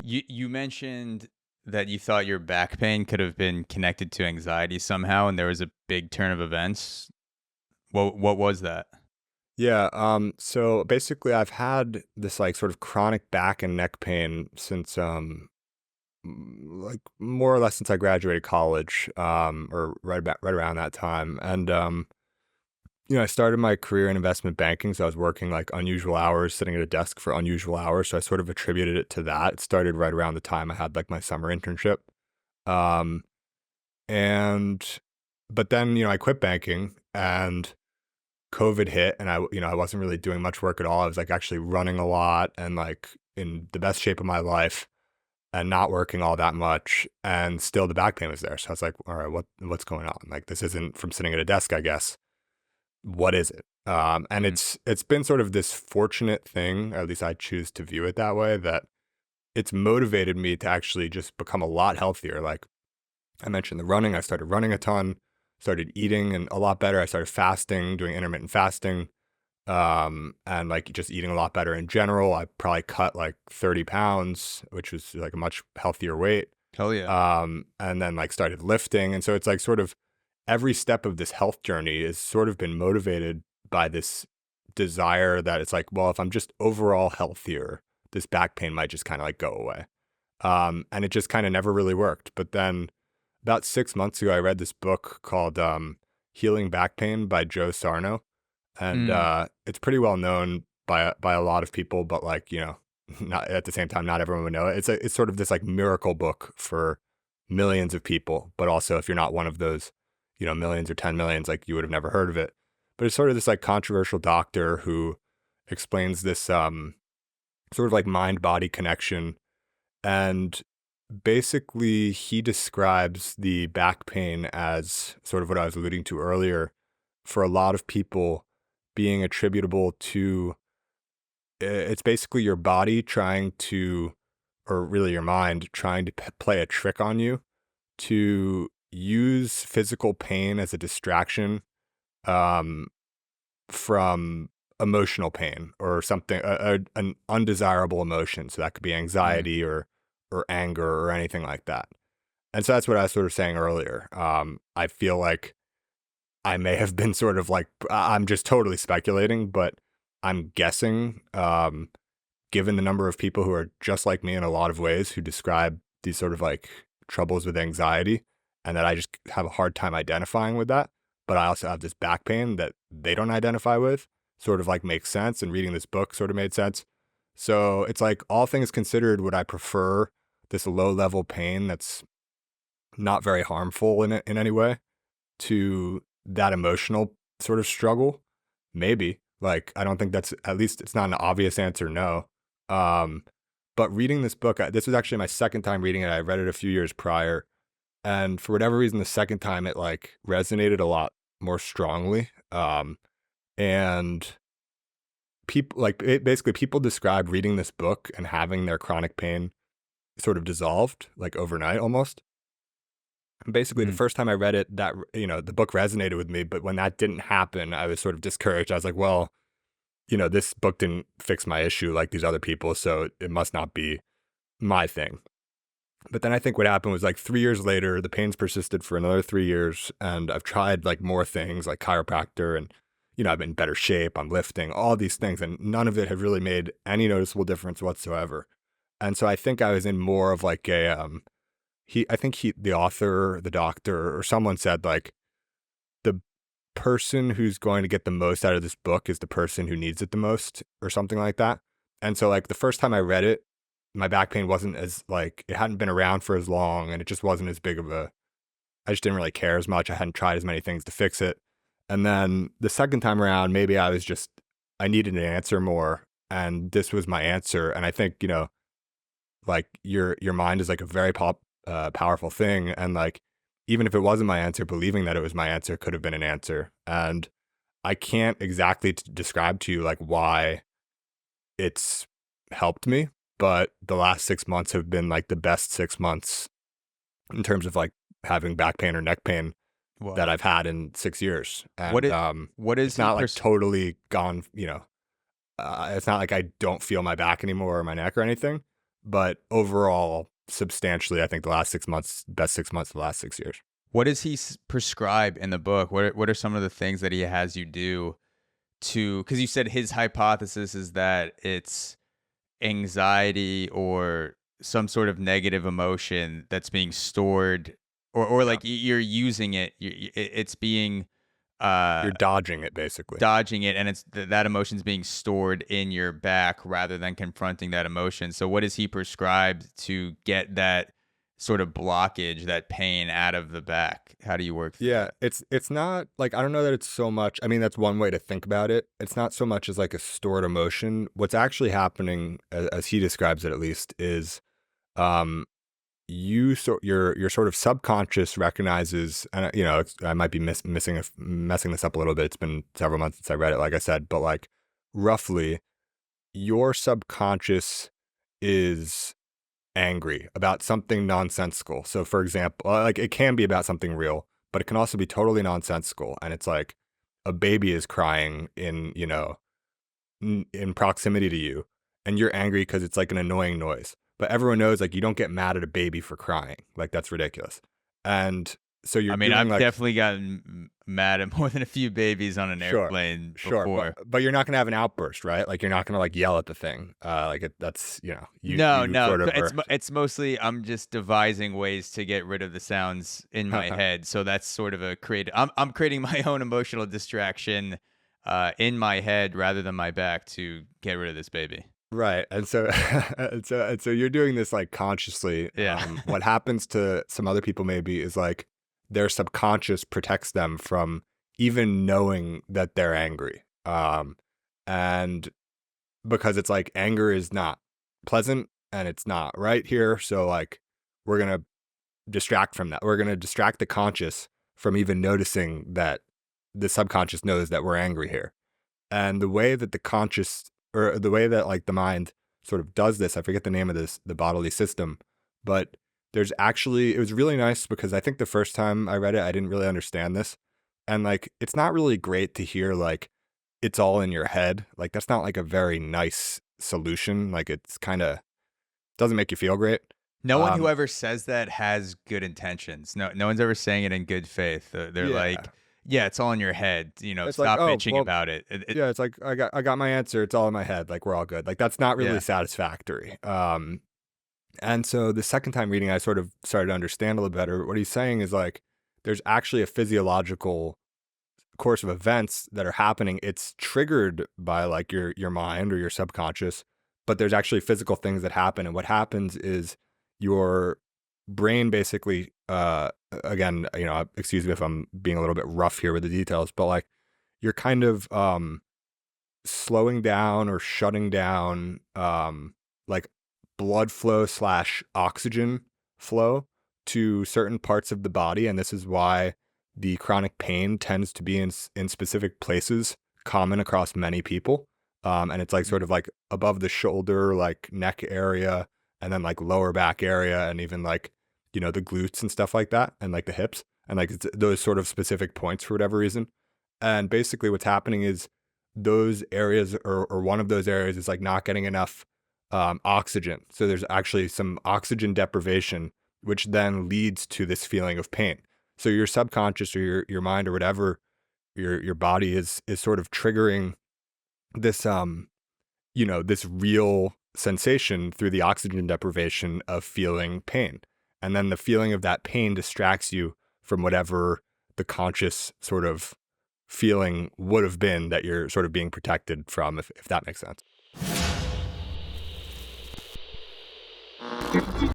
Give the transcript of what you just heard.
You mentioned that you thought your back pain could have been connected to anxiety somehow, and there was a big turn of events. What was that? Yeah, so basically I've had this like sort of chronic back and neck pain since like more or less since I graduated college, or right around that time. And I started my career in investment banking, so I was working like unusual hours, sitting at a desk for unusual hours. So I sort of attributed it to that. It started right around the time I had like my summer internship. Um, and but then, I quit banking and COVID hit and I wasn't really doing much work at all. I was like actually running a lot and like in the best shape of my life and not working all that much. And still the back pain was there. So I was like, all right, what's going on? Like this isn't from sitting at a desk, I guess. What is it? And Mhm. it's been sort of this fortunate thing, or at least I choose to view it that way, that it's motivated me to actually just become a lot healthier. Like I mentioned the running, I started running a ton, started eating and a lot better. I started fasting, doing intermittent fasting, and like just eating a lot better in general. I probably cut like 30 pounds, which was like a much healthier weight. Hell yeah. And then like started lifting. And so it's like sort of every step of this health journey has sort of been motivated by this desire that it's like, well, if I'm just overall healthier, this back pain might just kind of like go away. And it just kind of never really worked. But then about 6 months ago, I read this book called Healing Back Pain by Joe Sarno. And Mm. it's pretty well known by a lot of people, but like, not at the same time, not everyone would know it. It's sort of this like miracle book for millions of people, but also if you're not one of those, millions or 10 millions, like you would have never heard of it. But it's sort of this like controversial doctor who explains this sort of like mind body connection. And basically, he describes the back pain as sort of what I was alluding to earlier for a lot of people being attributable to it's basically your body trying to, or really your mind trying to play a trick on you to use physical pain as a distraction um, from emotional pain or something, an undesirable emotion. So that could be Mm. anxiety or anger or anything like that. And so that's what I was sort of saying earlier. I feel like I may have been sort of like, I'm just totally speculating, but I'm guessing, given the number of people who are just like me in a lot of ways who describe these sort of like troubles with anxiety, and that I just have a hard time identifying with that. But I also have this back pain that they don't identify with, sort of like makes sense. And reading this book sort of made sense. So it's like, all things considered, would I prefer this low level pain that's not very harmful in any way to that emotional sort of struggle? Maybe. Like, I don't think that's, at least it's not an obvious answer, no. Um, but reading this book, this was actually my second time reading it. I read it a few years prior, and for whatever reason, the second time it like resonated a lot more strongly. And people like basically people describe reading this book and having their chronic pain sort of dissolved like overnight almost. Basically, the Mm. first time I read it, that the book resonated with me, but when that didn't happen, I was sort of discouraged. I was like, well, this book didn't fix my issue like these other people, so it must not be my thing. But then I think what happened was like 3 years later, the pains persisted for another 3 years, and I've tried like more things like chiropractor, and I've been in better shape. I'm lifting all these things, and none of it had really made any noticeable difference whatsoever. And so I think I was in more of like a I think the author, the doctor, or someone said like the person who's going to get the most out of this book is the person who needs it the most, or something like that. And so like the first time I read it, my back pain wasn't as like, it hadn't been around for as long, and it just wasn't as big of a, I just didn't really care as much. I hadn't tried as many things to fix it. And then the second time around, maybe I was just, I needed an answer more, and this was my answer. And I think, like your mind is like a very powerful thing, and like even if it wasn't my answer, believing that it was my answer could have been an answer. And I can't exactly describe to you like why it's helped me, but the last 6 months have been like the best 6 months in terms of like having back pain or neck pain that Wow. I've had in 6 years. What And it what is it's the not like totally gone. It's not like I don't feel my back anymore or my neck or anything, But overall, substantially, I think the last 6 months, best 6 months of the last 6 years. What does he prescribe in the book? What are some of the things that he has you do to? Because you said his hypothesis is that it's anxiety or some sort of negative emotion that's being stored, or Yeah. like you're using it. It's being You're uh dodging it basically. dodging it, and it's that emotion's being stored in your back rather than confronting that emotion. So what does he prescribe to get that sort of blockage, that pain out of the back? How do you work through Yeah, that? it's not like I don't know that it's so much. I mean, that's one way to think about it. It's not so much as like a stored emotion. What's actually happening, as he describes it at least, is um your sort of subconscious recognizes, and I might be messing this up a little bit. It's been several months since I read it, like I said, but like roughly, your subconscious is angry about something nonsensical. So, for example, like it can be about something real, but it can also be totally nonsensical. And it's like a baby is crying in proximity to you, and you're angry because it's like an annoying noise. But everyone knows like you don't get mad at a baby for crying. Like that's ridiculous. And so you're I mean, doing I've like definitely gotten mad at more than a few babies on an sure, airplane sure, but before. but you're not gonna have an outburst, right? Like you're not gonna like yell at the thing. That's No, you no, sort of are. it's mostly I'm just devising ways to get rid of the sounds in my head. So that's sort of a creative. I'm creating my own emotional distraction in my head rather than my back to get rid of this baby. Right, and so and so you're doing this, like, consciously. Yeah. What happens to some other people maybe is, like, their subconscious protects them from even knowing that they're angry, and because it's like anger is not pleasant, and it's not right here, so, like, we're gonna distract from that. We're gonna distract the conscious from even noticing that the subconscious knows that we're angry here. And the way that the conscious, or the way that like the mind sort of does this, I forget the name of this, the bodily system, but it was really nice because I think the first time I read it, I didn't really understand this. And like, it's not really great to hear like it's all in your head. Like, that's not like a very nice solution. Like, it's kind of doesn't make you feel great. No one who Um, ever says that has good intentions. No one's ever saying it in good faith. They're like, yeah. yeah, it's all in your head. It's like, Stop oh, bitching well, about it. yeah, it's like I got my answer. It's all in my head. Like we're all good. Like that's not really Yeah. satisfactory. And so the second time reading, I sort of started to understand a little better. What he's saying is like there's actually a physiological course of events that are happening. It's triggered by like your mind or your subconscious, but there's actually physical things that happen. And what happens is your brain basically again, excuse me if I'm being a little bit rough here with the details, but like you're kind of slowing down or shutting down like blood flow slash oxygen flow to certain parts of the body. And this is why the chronic pain tends to be in specific places, common across many people. And it's like sort of like above the shoulder, like neck area, and then like lower back area, and even like, the glutes and stuff like that, and like the hips, and like it's those sort of specific points for whatever reason. And basically what's happening is those areas, or one of those areas is like not getting enough oxygen. So there's actually some oxygen deprivation, which then leads to this feeling of pain. So your subconscious or your mind or whatever, your body is sort of triggering this this real sensation through the oxygen deprivation of feeling pain. And then the feeling of that pain distracts you from whatever the conscious sort of feeling would have been that you're sort of being protected from, if that makes sense.